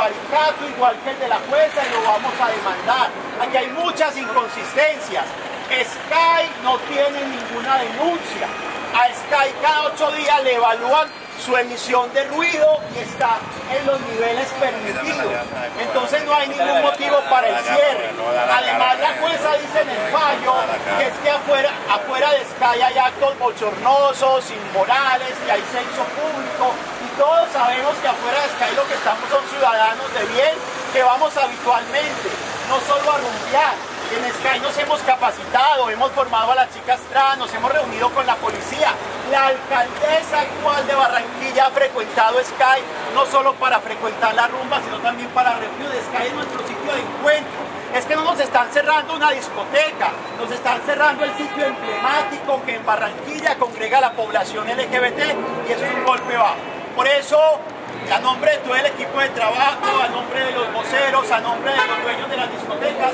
prevaricato igual que el de la jueza y lo vamos a demandar. Aquí hay muchas inconsistencias. Sky no tiene ninguna denuncia. A Sky cada 8 días le evalúan su emisión de ruido y está en los niveles permitidos. Entonces no hay ningún motivo para el cierre. Además la jueza dice en el fallo que es que afuera de Sky hay actos bochornosos, inmorales, que hay sexo público y todos sabemos que afuera de Sky lo que estamos son ciudadanos de bien que vamos habitualmente, no solo a rumbear. En Sky nos hemos capacitado, hemos formado a las chicas trans, nos hemos reunido con la policía. La alcaldesa actual de Barranquilla ha frecuentado Sky, no solo para frecuentar la rumba, sino también para reuniones. Sky es nuestro sitio de encuentro. Es que no nos están cerrando una discoteca, nos están cerrando el sitio emblemático que en Barranquilla congrega a la población LGBT y eso es un golpe bajo. Por eso, a nombre de todo el equipo de trabajo, a nombre de los voceros, a nombre de los dueños de las discotecas,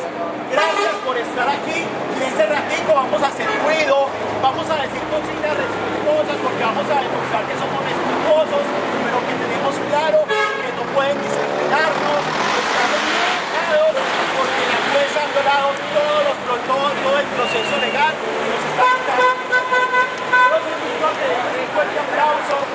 gracias por estar aquí. Y este ratico vamos a hacer ruido, vamos a decir cositas respetuosas porque vamos a demostrar que somos respetuosos, pero que tenemos claro que no pueden disciplinarnos, que estamos disciplinados porque la jueza ha violado todo el proceso legal y nos está quitando. Yo los invito a que den un fuerte aplauso.